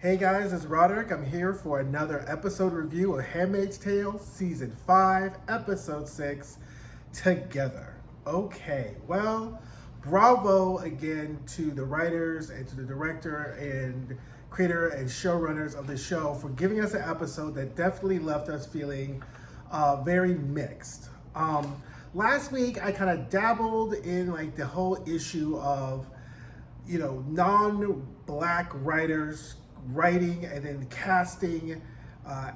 Hey guys, it's Roderick. I'm here for another episode review of Handmaid's Tale, Season 5, Episode 6, Together. Okay, well, bravo again to the writers and to the director and creator and showrunners of the show for giving us an episode that definitely left us feeling very mixed. Last week, I kind of dabbled in like the whole issue of, non-Black writers writing and then casting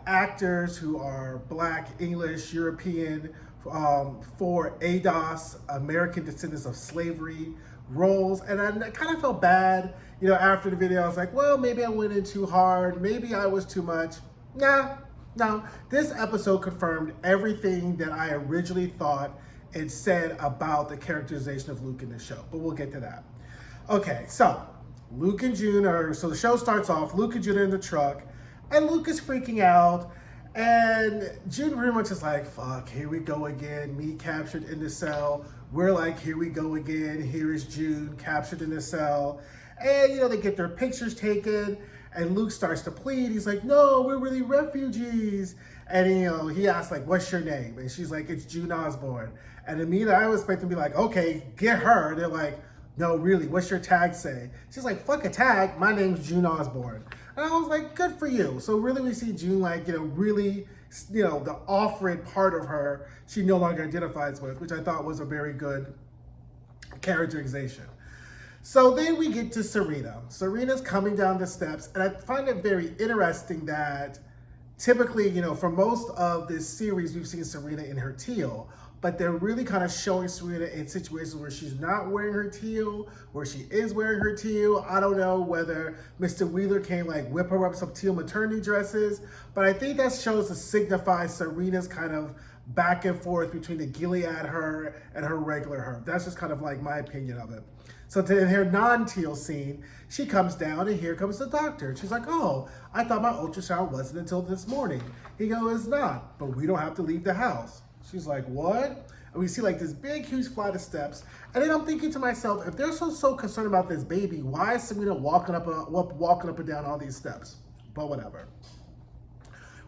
actors who are Black, English, European for ADOS, American descendants of slavery roles. And I kind of felt bad, after the video. I was like, well, maybe I went in too hard. Maybe I was too much. No, this episode confirmed everything that I originally thought and said about the characterization of Luke in the show, but we'll get to that. Okay, so Luke and June so the show starts off, Luke and June are in the truck, and Luke is freaking out, and June pretty much is like, fuck, here we go again, me captured in the cell. We're like, here we go again, here is June captured in the cell. And, they get their pictures taken, and Luke starts to plead. He's like, no, we're really refugees. And, he asks, like, what's your name? And she's like, it's June Osborne. And immediately I was expecting to be like, okay, get her. They're like, no, really, what's your tag say? She's like, fuck a tag, my name's June Osborne. And I was like, good for you. So really we see June like, really, the off-grid part of her she no longer identifies with, which I thought was a very good characterization. So then we get to Serena. Serena's coming down the steps, and I find it very interesting that typically, for most of this series, we've seen Serena in her teal, but they're really kind of showing Serena in situations where she's not wearing her teal, where she is wearing her teal. I don't know whether Mr. Wheeler can whip her up some teal maternity dresses, but I think that shows to signify Serena's kind of back and forth between the Gilead her and her regular her. That's just kind of like my opinion of it. So in her non-teal scene, she comes down and here comes the doctor. She's like, oh, I thought my ultrasound wasn't until this morning. He goes, it's not, but we don't have to leave the house. She's like, what? And we see like this big, huge flight of steps. And then I'm thinking to myself, if they're so concerned about this baby, why is Serena walking up and down all these steps? But whatever.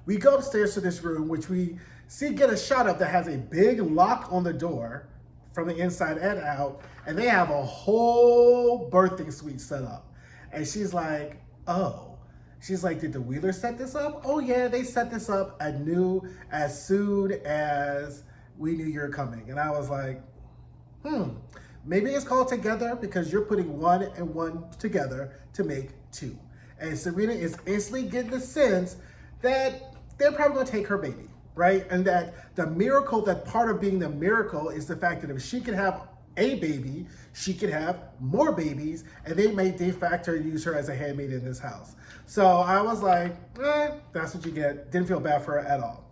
We go upstairs to this room, which we see get a shot of that has a big lock on the door from the inside and out. And they have a whole birthing suite set up. And she's like, oh. She's like, did the Wheelers set this up? Oh yeah, they set this up as soon as we knew you were coming. And I was like, maybe it's called Together because you're putting one and one together to make two. And Serena is instantly getting the sense that they're probably gonna take her baby, right? And that the miracle, that part of being the miracle is the fact that if she can have a baby, she could have more babies, and they may de facto use her as a handmaid in this house. So I was like, that's what you get. Didn't feel bad for her at all.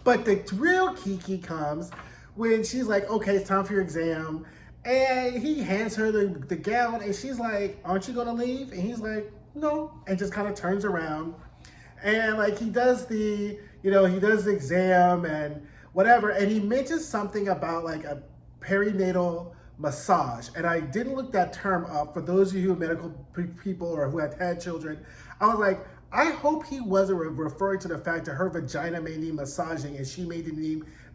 But the real kiki comes when she's like, okay, it's time for your exam. And he hands her the gown, and she's like, aren't you gonna leave? And he's like, no, and just kind of turns around. And like he does the exam and whatever, and he mentions something about like a perinatal massage, and I didn't look that term up. For those of you who are medical people or who have had children, I was like, I hope he wasn't referring to the fact that her vagina may need massaging and she may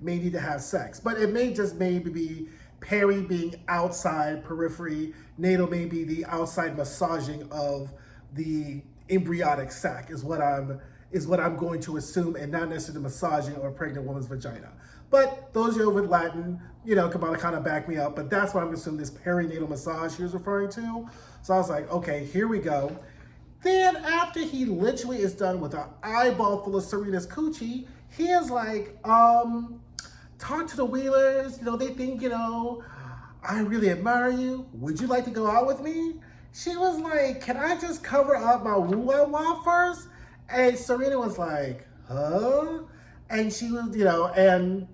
need to have sex. But it may just maybe be peri being outside, periphery, natal may be the outside massaging of the embryonic sac is what I'm going to assume, and not necessarily massaging of a pregnant woman's vagina. But those of you with Latin, can kind of back me up, but that's what I'm assuming this perinatal massage he was referring to. So I was like, okay, here we go. Then after he literally is done with an eyeball full of Serena's coochie, he is like, talk to the Wheelers, they think, I really admire you. Would you like to go out with me? She was like, can I just cover up my woo-wah-wah first? And Serena was like, huh? And she was, and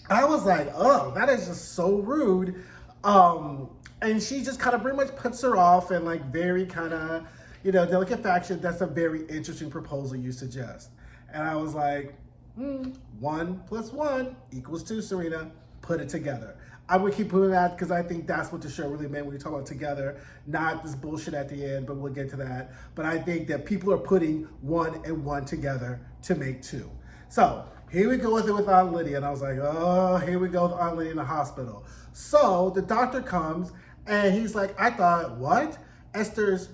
I was like, oh, that is just so rude. And she just kind of pretty much puts her off and like very kind of, delicate fashion. That's a very interesting proposal you suggest. And I was like, 1 + 1 = 2, Serena. Put it together. I would keep doing that because I think that's what the show really meant when you talk about together, not this bullshit at the end, but we'll get to that. But I think that people are putting one and one together to make two. So here we go with it with Aunt Lydia. And I was like, oh, here we go with Aunt Lydia in the hospital. So the doctor comes and he's like, I thought, what? Esther's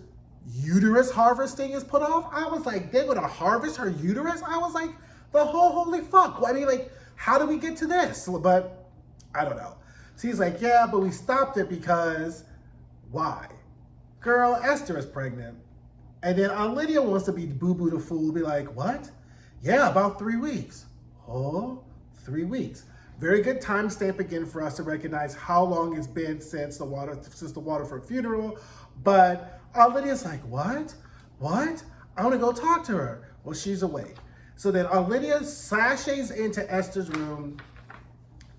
uterus harvesting is put off? I was like, they're going to harvest her uterus? I was like, the whole holy fuck. I mean, like, how do we get to this? But I don't know. So he's like, yeah, but we stopped it because why? Girl, Esther is pregnant. And then Aunt Lydia wants to be boo-boo the fool, be like, what? Yeah, about 3 weeks. Oh, 3 weeks. Very good timestamp again for us to recognize how long it's been since the Waterford funeral. But Aunt Lydia's like, what? What? I want to go talk to her. Well, she's awake. So then Aunt Lydia sashays into Esther's room,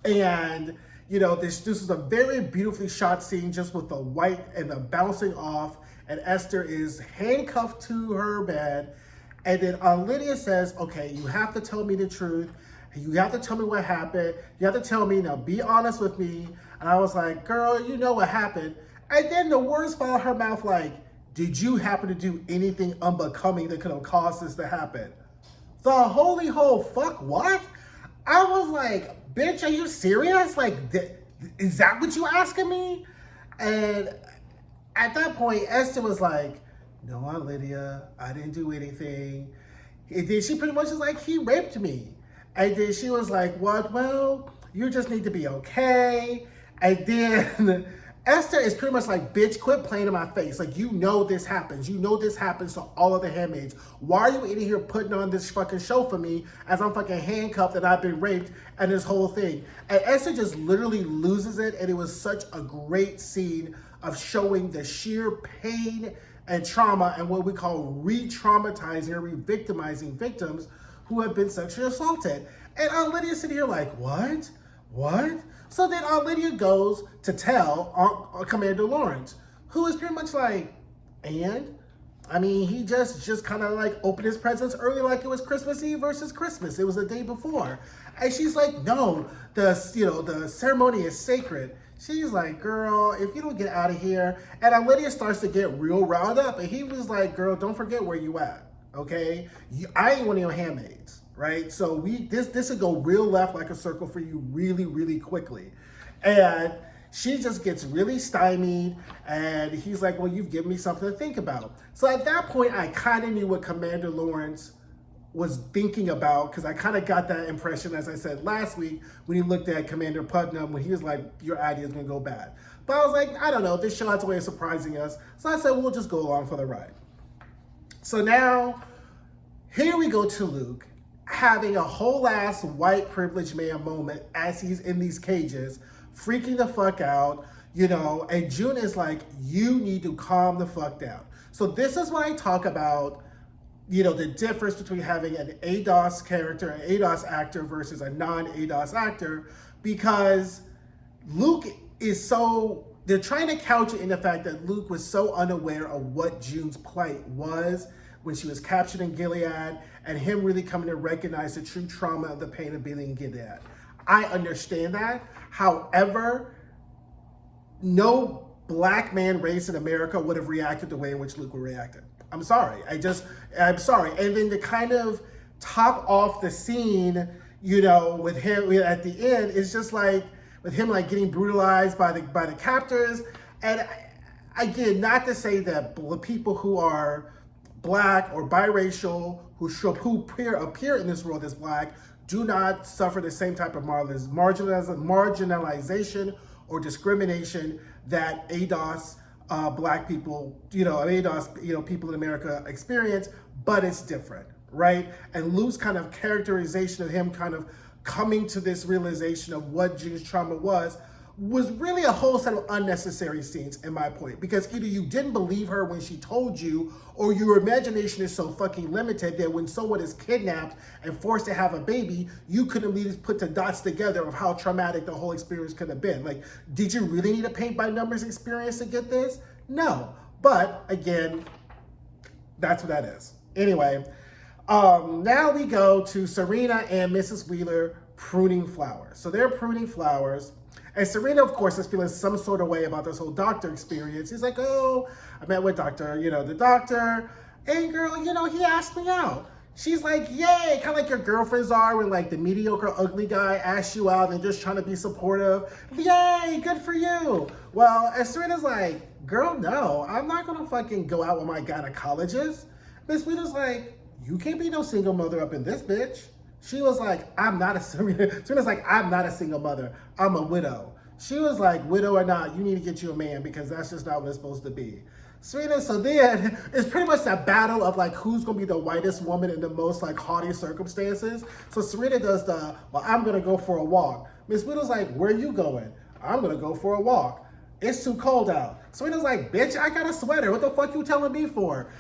and you know, this is a very beautifully shot scene just with the white and the bouncing off, and Esther is handcuffed to her bed, and then Aunt Lydia says, okay, you have to tell me the truth. You have to tell me what happened. You have to tell me, now be honest with me. And I was like, girl, you know what happened. And then the words fall out of her mouth like, did you happen to do anything unbecoming that could have caused this to happen? The holy whole fuck, what? I was like, bitch, are you serious? Like, is that what you asking me? And at that point, Esther was like, no, Aunt Lydia, I didn't do anything. And then she pretty much was like, he raped me. And then she was like, what? Well, you just need to be okay. And then Esther is pretty much like, bitch, quit playing in my face. Like, you know this happens. You know this happens to all of the handmaids. Why are you in here putting on this fucking show for me as I'm fucking handcuffed and I've been raped and this whole thing? And Esther just literally loses it. And it was such a great scene of showing the sheer pain and trauma and what we call re-traumatizing or re-victimizing victims who have been sexually assaulted. And Aunt Lydia's sitting here like, what? What? So then Aunt Lydia goes to tell Commander Lawrence, who is pretty much like, and? I mean, he just kind of like opened his presents early like it was Christmas Eve versus Christmas. It was the day before. And she's like, no, the ceremony is sacred. She's like, girl, if you don't get out of here. And Aunt Lydia starts to get real riled up. And he was like, girl, don't forget where you at, okay? I ain't one of your handmaids. Right? So this would go real left like a circle for you really, really quickly. And she just gets really stymied, and he's like, well, you've given me something to think about. So at that point, I kind of knew what Commander Lawrence was thinking about, because I kind of got that impression, as I said last week, when he looked at Commander Putnam, when he was like, your idea is going to go bad. But I was like, I don't know, this show has a way of surprising us. So I said, we'll just go along for the ride. So now, here we go to Luke, having a whole ass white privileged man moment as he's in these cages, freaking the fuck out, you know, and June is like, you need to calm the fuck down. So this is why I talk about, you know, the difference between having an ADOS character, an ADOS actor versus a non-ADOS actor, because Luke is so, they're trying to couch it in the fact that Luke was so unaware of what June's plight was when she was captured in Gilead, and him really coming to recognize the true trauma of the pain of being in Gilead. I understand that. However, no black man raised in America would have reacted the way in which Luke would react. I'm sorry. I'm sorry. And then to kind of top off the scene, you know, with him at the end, is just like, with him like getting brutalized by the captors. And again, not to say that people who are Black or biracial who appear in this world as Black do not suffer the same type of marginalization or discrimination that ADOS Black people, ADOS people in America experience, but it's different, right? And Luke's kind of characterization of him kind of coming to this realization of what June's trauma was really a whole set of unnecessary scenes, in my point, because either you didn't believe her when she told you, or your imagination is so fucking limited that when someone is kidnapped and forced to have a baby, you couldn't at least put the dots together of how traumatic the whole experience could have been. Like, did you really need a paint by numbers experience to get this? No. But again, that's what that is. Anyway, now we go to Serena and Mrs. Wheeler pruning flowers. So they're pruning flowers. And Serena, of course, is feeling some sort of way about this whole doctor experience. He's like, oh, I met with the doctor. And girl, he asked me out. She's like, yay, kind of like your girlfriends are when like the mediocre ugly guy asks you out and just trying to be supportive. Yay, good for you. Well, and Serena's like, girl, no, I'm not gonna fucking go out with my gynecologist. Miss Wheeler's like, you can't be no single mother up in this bitch. She was like, Serena's like, I'm not a single mother, I'm a widow. She was like, widow or not, you need to get you a man because that's just not what it's supposed to be. Serena, so then it's pretty much that battle of like who's gonna be the whitest woman in the most like haughty circumstances. So Serena does I'm gonna go for a walk. Miss Widow's like, where are you going? I'm gonna go for a walk. It's too cold out. Serena's like, bitch, I got a sweater. What the fuck you telling me for?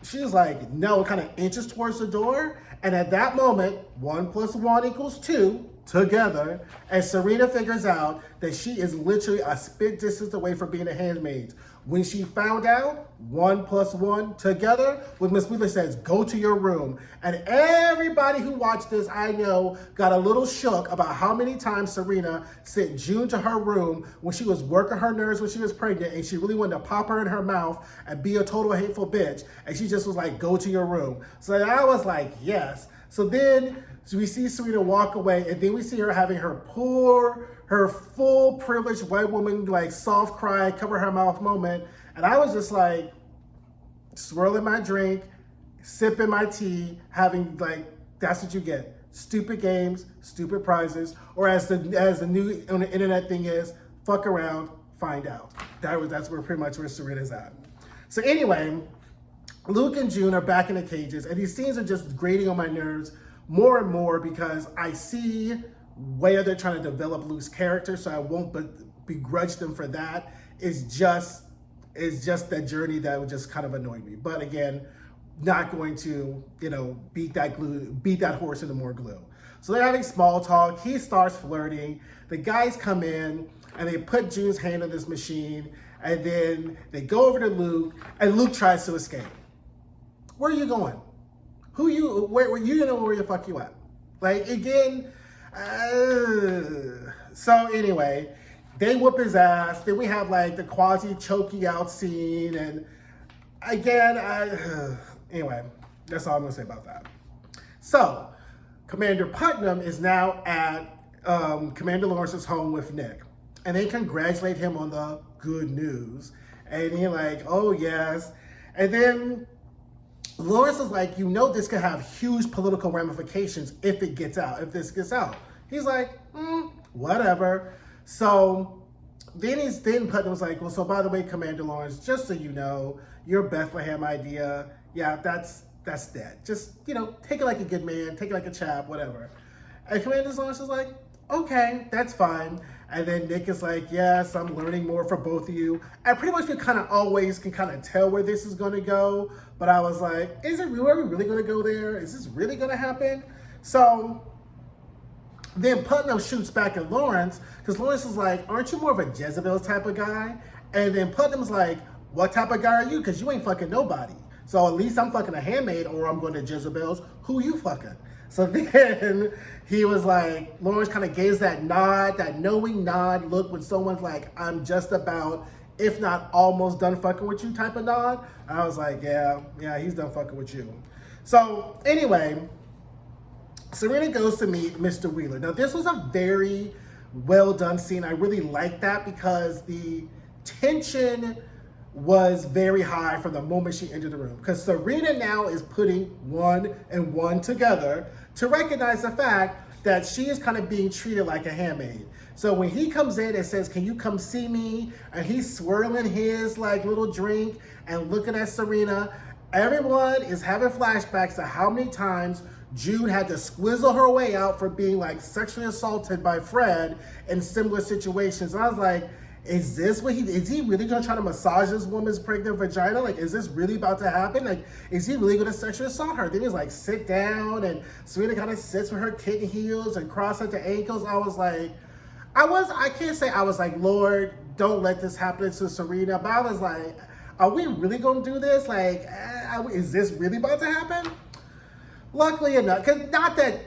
She's like, no, kind of inches towards the door. And at that moment, 1 + 1 = 2 together. And Serena figures out that she is literally a spit distance away from being a handmaid. When she found out, 1 + 1 together, when Miss Wheeler says, go to your room. And everybody who watched this, I know, got a little shook about how many times Serena sent June to her room when she was working her nerves when she was pregnant and she really wanted to pop her in her mouth and be a total hateful bitch. And she just was like, go to your room. So I was like, yes. So then we see Serena walk away and then we see her having her full privileged white woman, like soft cry, cover her mouth moment. And I was just like swirling my drink, sipping my tea, having like, that's what you get. Stupid games, stupid prizes, or as the new on the internet thing is, fuck around, find out. That's pretty much where Serena's at. So anyway, Luke and June are back in the cages, and these scenes are just grating on my nerves more and more because I see where they're trying to develop Luke's character, so I won't begrudge them for that. It's just that journey that would just kind of annoy me. But again, not going to, beat that horse into more glue. So they're having small talk. He starts flirting. The guys come in and they put June's hand on this machine, and then they go over to Luke, and Luke tries to escape. Where are you going? Where you know where the fuck you at? Like, again, so anyway, they whoop his ass. Then we have like the quasi choky out scene, and again, anyway, that's all I'm gonna say about that. So, Commander Putnam is now at Commander Lawrence's home with Nick, and they congratulate him on the good news, and he's like, oh yes, and then Lawrence is like, this could have huge political ramifications if this gets out. He's like, whatever. So then Putnam's like, well, so by the way, Commander Lawrence, just so you know, your Bethlehem idea, yeah, that's dead. Just, take it like a good man, take it like a chap, whatever. And Commander Lawrence is like, okay, that's fine. And then Nick is like, yes, I'm learning more from both of you. And pretty much we always can tell where this is going to go. But I was like, are we really going to go there? Is this really going to happen? So then Putnam shoots back at Lawrence because Lawrence is like, aren't you more of a Jezebel type of guy? And then Putnam's like, what type of guy are you? Because you ain't fucking nobody. So at least I'm fucking a handmaid or I'm going to Jezebel's. Who you fucking? So then he was like, Lawrence kind of gives that nod, that knowing nod look when someone's like, I'm just about, if not almost done fucking with you type of nod. I was like, yeah, he's done fucking with you. So anyway, Serena goes to meet Mr. Wheeler. Now this was a very well done scene. I really liked that because the tension was very high from the moment she entered the room. Because Serena now is putting 1 and 1 together to recognize the fact that she is kind of being treated like a handmaid. So when he comes in and says, can you come see me? And he's swirling his like little drink and looking at Serena, everyone is having flashbacks to how many times June had to squizzle her way out for being like sexually assaulted by Fred in similar situations. And I was like, is he really gonna try to massage this woman's pregnant vagina? Like, is this really about to happen? Like, is he really gonna sexually assault her? Then he's like, sit down, and Serena kind of sits with her kitten heels and cross-eyed the ankles. I was like, I can't say I was like, Lord, don't let this happen to Serena, but I was like, are we really gonna do this? Like, is this really about to happen? Luckily enough, because not that,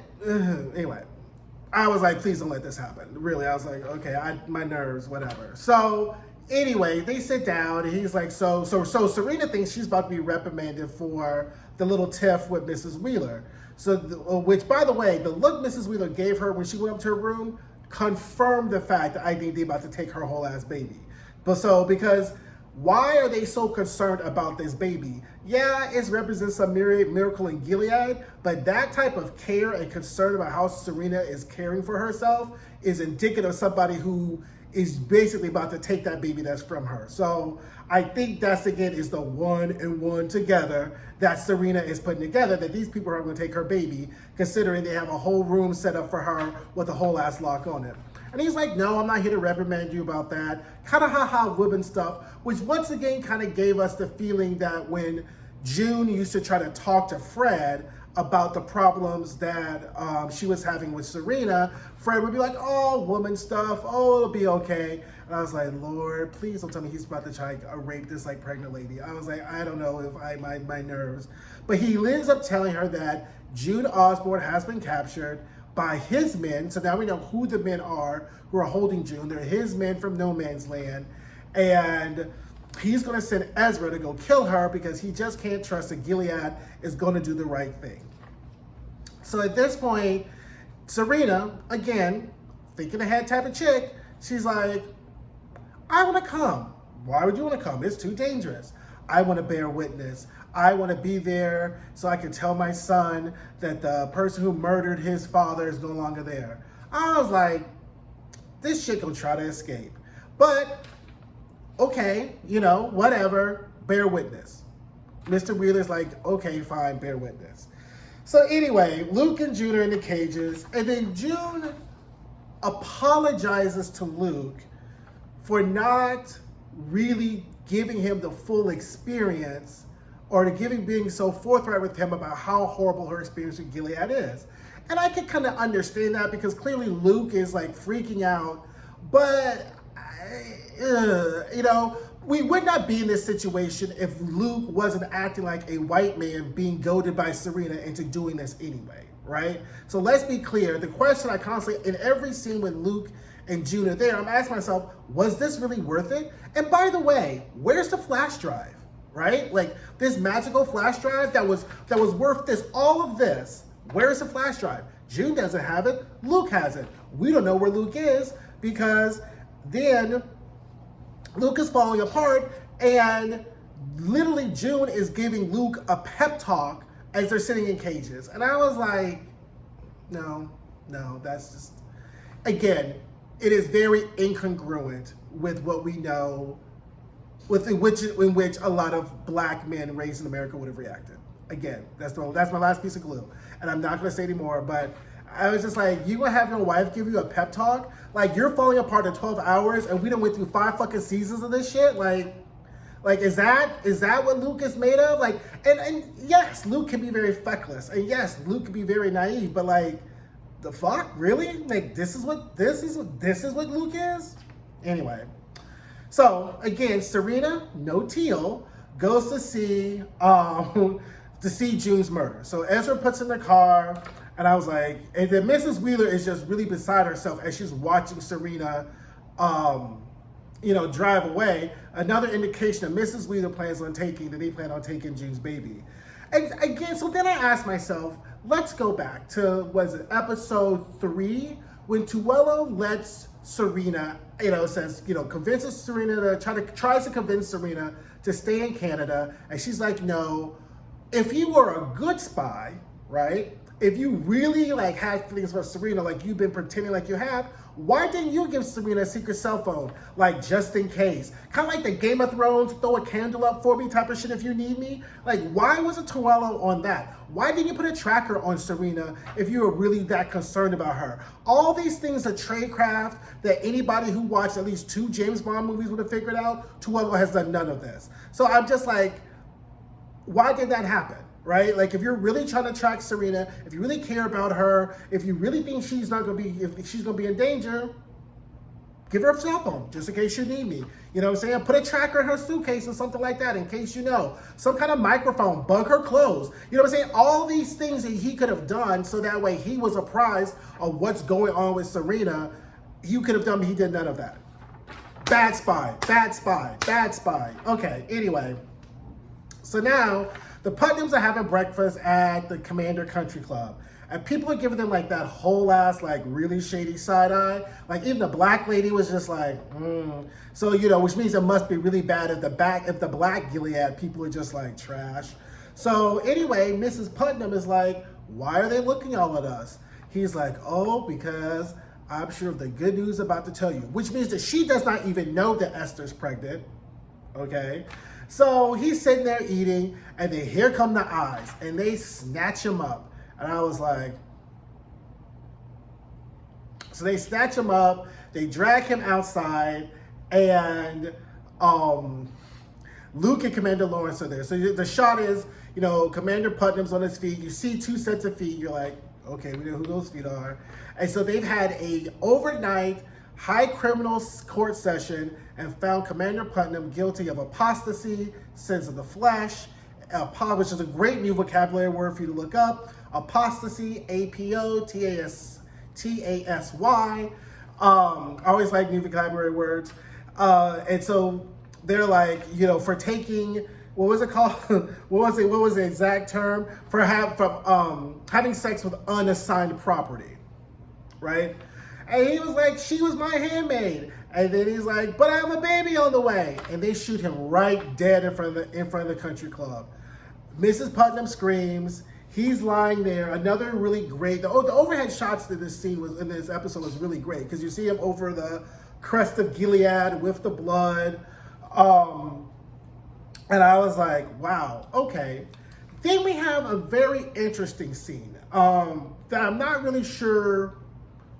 anyway. I was like, please don't let this happen. Really, I was like, okay, my nerves, whatever. So anyway, they sit down, and he's like, so Serena thinks she's about to be reprimanded for the little tiff with Mrs. Wheeler. So, which, by the way, the look Mrs. Wheeler gave her when she went up to her room confirmed the fact that I think they're about to take her whole ass baby. Because why are they so concerned about this baby? Yeah, it represents some miracle in Gilead, but that type of care and concern about how Serena is caring for herself is indicative of somebody who is basically about to take that baby that's from her. So I think that's, again, is the one and one together that Serena is putting together, that these people are going to take her baby, considering they have a whole room set up for her with a whole ass lock on it. And he's like, no, I'm not here to reprimand you about that. Kind of ha-ha woman stuff, which once again kind of gave us the feeling that when June used to try to talk to Fred about the problems that she was having with Serena, Fred would be like, oh, woman stuff, oh, it'll be okay. And I was like, Lord, please don't tell me he's about to try to rape this like pregnant lady. I was like, I don't know if my nerves. But he ends up telling her that June Osborne has been captured by his men. So now we know who the men are who are holding June. They're his men from No Man's Land. And he's going to send Ezra to go kill her because he just can't trust that Gilead is going to do the right thing. So at this point, Serena, again, thinking ahead type of chick, she's like, I want to come. Why would you want to come? It's too dangerous. I want to bear witness. I want to be there so I can tell my son that the person who murdered his father is no longer there. I was like, this chick gonna try to escape. But, okay, whatever, bear witness. Mr. Wheeler's like, okay, fine, bear witness. So anyway, Luke and June are in the cages, and then June apologizes to Luke for not really giving him the full experience or being so forthright with him about how horrible her experience with Gilead is. And I can kind of understand that because clearly Luke is like freaking out, but we would not be in this situation if Luke wasn't acting like a white man being goaded by Serena into doing this anyway, right? So let's be clear. The question I constantly, in every scene when Luke and June are there, I'm asking myself, was this really worth it? And by the way, where's the flash drive, right? Like this magical flash drive that was worth all of this. Where's the flash drive? June doesn't have it. Luke has it. We don't know where Luke is because then Luke is falling apart, and literally June is giving Luke a pep talk as they're sitting in cages. And I was like, no, that's just, again, it is very incongruent with what we know, in which a lot of black men raised in America would have reacted. Again, that's my last piece of glue. And I'm not gonna say anymore, but I was just like, you gonna have your wife give you a pep talk? Like, you're falling apart in 12 hours and we done went through 5 fucking seasons of this shit? Like is that what Luke is made of? Like, and yes, Luke can be very feckless. And yes, Luke can be very naive, but like, the fuck? Really? Like, this is what Luke is? Anyway. So again, Serena, no teal, goes to see June's murder. So Ezra puts in the car, and I was like, and then Mrs. Wheeler is just really beside herself as she's watching Serena, drive away. Another indication that Mrs. Wheeler they plan on taking June's baby. And again, so then I asked myself, let's go back to, episode 3, when Tuello lets Serena, convinces Serena tries to convince Serena to stay in Canada, and she's like, no. If you were a good spy, right? If you really had feelings about Serena, like you've been pretending like you have, why didn't you give Serena a secret cell phone, just in case? Kind of like the Game of Thrones, throw a candle up for me type of shit if you need me. Like, why was it Tuello on that? Why didn't you put a tracker on Serena if you were really that concerned about her? All these things are tradecraft that anybody who watched at least 2 James Bond movies would have figured out. Tuello has done none of this. So I'm just like, why did that happen, right? Like, if you're really trying to track Serena, if you really care about her, if you really think she's going to be in danger, give her a cell phone just in case you need me. You know what I'm saying? Put a tracker in her suitcase or something like that in case you know. Some kind of microphone, bug her clothes. You know what I'm saying? All these things that he could have done so that way he was apprised of what's going on with Serena. You could have done, but he did none of that. Bad spy, bad spy, bad spy. Okay, anyway. So now the Putnams are having breakfast at the Commander Country Club. And people are giving them like that whole ass, like really shady side eye. Like even the black lady was just like, So, you know, which means it must be really bad if the black Gilead people are just like trash. So anyway, Mrs. Putnam is like, why are they looking all at us? He's like, oh, because I'm sure of the good news about to tell you, which means that she does not even know that Esther's pregnant. Okay. So he's sitting there eating and then here come the eyes and they snatch him up. And I was like, so they snatch him up, they drag him outside, and Luke and Commander Lawrence are there. So the shot is, you know, Commander Putnam's on his feet. You see two sets of feet. You're like, okay, we know who those feet are. And so they've had a overnight high criminal court session and found Commander Putnam guilty of apostasy, sins of the flesh, which is a great new vocabulary word for you to look up. Apostasy, APOTASY. I always like new vocabulary words. And so they're like, you know, for taking, what was it called? What was the exact term? For having sex with unassigned property, right? And he was like, she was my handmaid. And then he's like, but I have a baby on the way. And they shoot him right dead in front of the country club. Mrs. Putnam screams. He's lying there. Another really great, the overhead shots in this episode was really great because you see him over the crest of Gilead with the blood. And I was like, wow, okay. Then we have a very interesting scene that I'm not really sure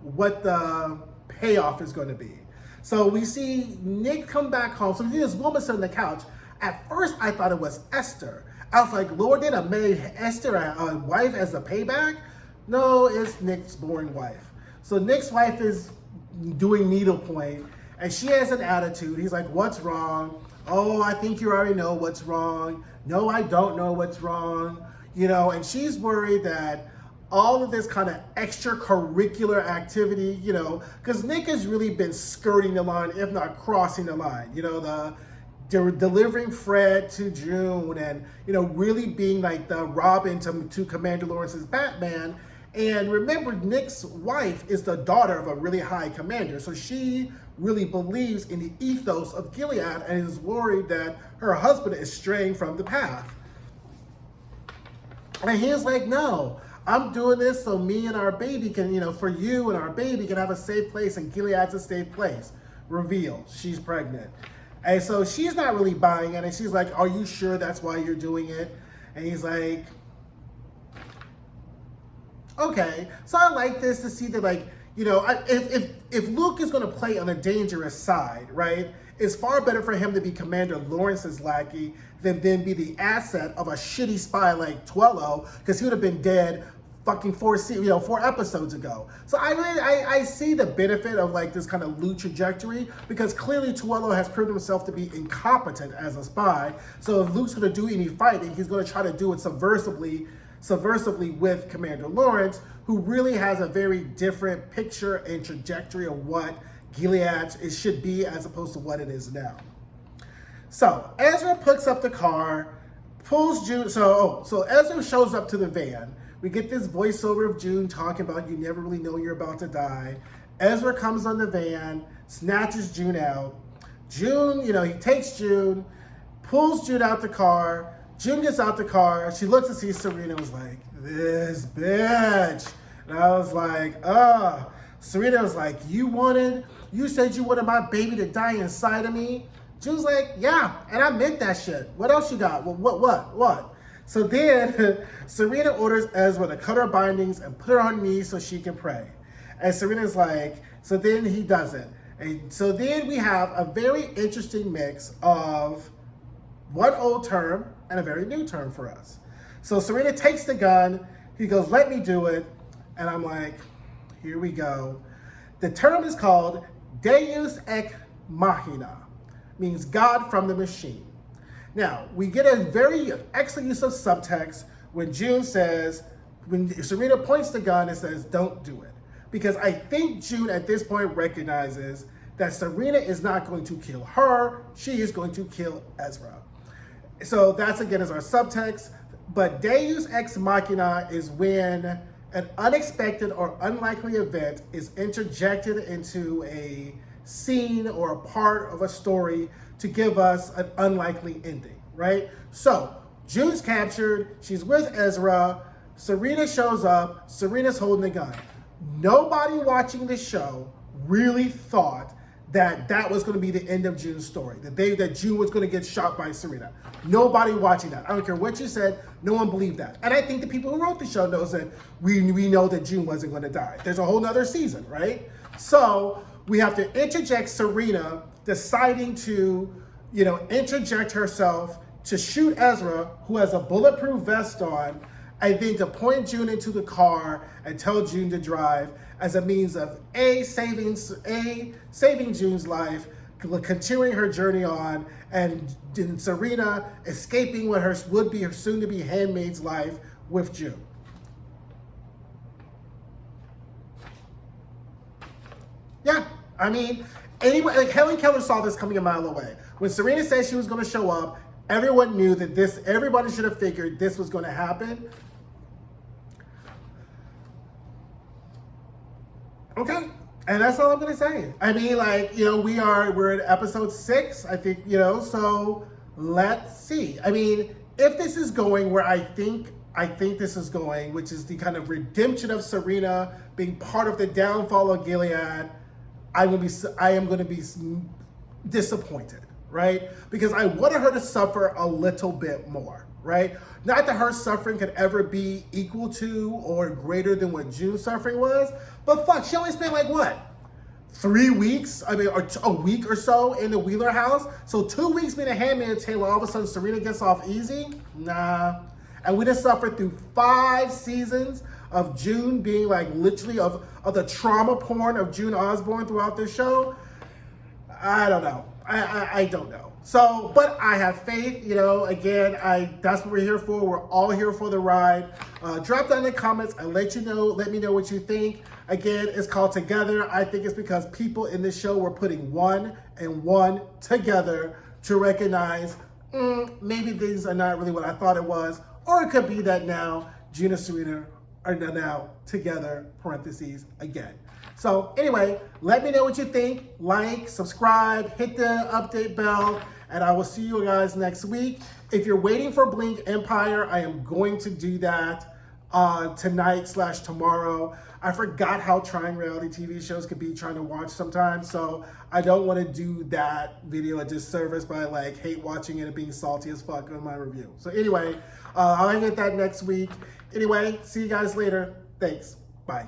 what the payoff is going to be. So we see Nick come back home. So we see this woman sitting on the couch. At first, I thought it was Esther. I was like, Lord, did I made Esther a wife as a payback? No, it's Nick's boring wife. So Nick's wife is doing needlepoint, and she has an attitude. He's like, what's wrong? Oh, I think you already know what's wrong. No, I don't know what's wrong. You know, and she's worried that all of this kind of extracurricular activity, you know, because Nick has really been skirting the line, if not crossing the line. You know, delivering Fred to June and, you know, really being like the Robin to Commander Lawrence's Batman. And remember, Nick's wife is the daughter of a really high commander. So she really believes in the ethos of Gilead and is worried that her husband is straying from the path. And he's like, no, I'm doing this so me and our baby can, you know, for you and our baby can have a safe place, and Gilead's a safe place. Reveal, she's pregnant. And so she's not really buying it. And she's like, are you sure that's why you're doing it? And he's like, okay. So I like this to see that, like, you know, if Luke is going to play on a dangerous side, right, it's far better for him to be Commander Lawrence's lackey than be the asset of a shitty spy like Twello, because he would have been dead fucking 4 episodes ago. So I see the benefit of like this kind of Luke trajectory, because clearly Twello has proven himself to be incompetent as a spy. So if Luke's going to do any fighting, he's going to try to do it subversively with Commander Lawrence, who really has a very different picture and trajectory of what Gilead should be as opposed to what it is now. So Ezra picks up the car, pulls June. So Ezra shows up to the van. We get this voiceover of June talking about you never really know you're about to die. Ezra comes on the van, snatches June out. June, you know, he takes June, pulls June out the car. June gets out the car. She looks to see Serena and was like, this bitch. And I was like, Serena was like, you said you wanted my baby to die inside of me? June's like, yeah, and I meant that shit. What else you got? What? So then Serena orders Ezra to cut her bindings and put her on knees so she can pray. And Serena's like, so then he does it. And so then we have a very interesting mix of one old term and a very new term for us. So Serena takes the gun. He goes, let me do it. And I'm like, here we go. The term is called Deus ex machina means God from the machine. Now, we get a very excellent use of subtext when when Serena points the gun and says, don't do it. Because I think June at this point recognizes that Serena is not going to kill her, she is going to kill Ezra. So that's again is our subtext, but Deus ex machina is when an unexpected or unlikely event is interjected into a scene or a part of a story to give us an unlikely ending, right? So June's captured, she's with Ezra, Serena shows up, Serena's holding a gun. Nobody watching the show really thought that was going to be the end of June's story, that June was going to get shot by Serena. Nobody watching that. I don't care what you said, no one believed that. And I think the people who wrote the show knows that we know that June wasn't going to die. There's a whole nother season, right? So we have to interject Serena deciding to, interject herself to shoot Ezra, who has a bulletproof vest on, and then to point June into the car and tell June to drive as a means of saving June's life, continuing her journey on, and Serena escaping what would be her soon-to-be handmaid's life with June. Yeah, I mean, Helen Keller saw this coming a mile away. When Serena said she was going to show up, everyone knew that everybody should have figured this was going to happen. Okay, and that's all I'm gonna say. I mean, we're at episode 6, I think, so let's see. I mean, if this is going where I think this is going, which is the kind of redemption of Serena being part of the downfall of Gilead, I am gonna be disappointed, right? Because I wanted her to suffer a little bit more, right? Not that her suffering could ever be equal to or greater than what June's suffering was, but fuck, she only spent 3 weeks, or a week or so in the Wheeler house. So 2 weeks being a handmaid tale, all of a sudden Serena gets off easy? Nah. And we just suffered through 5 seasons of June being literally of the trauma porn of June Osborne throughout this show. I don't know. I don't know. So, but I have faith, again, that's what we're here for. We're all here for the ride. Drop down in the comments and let me know what you think. Again, it's called Together. I think it's because people in this show were putting one and one together to recognize, maybe things are not really what I thought it was, or it could be that now June and Serena are now together, parentheses, again. So anyway, let me know what you think. Like, subscribe, hit the update bell, and I will see you guys next week. If you're waiting for Blink Empire, I am going to do that tonight/tomorrow. I forgot how trying reality TV shows could be trying to watch sometimes, so I don't want to do that video a disservice by hate watching it and being salty as fuck on my review. So anyway, I'll get that next week. Anyway, see you guys later. Thanks. Bye.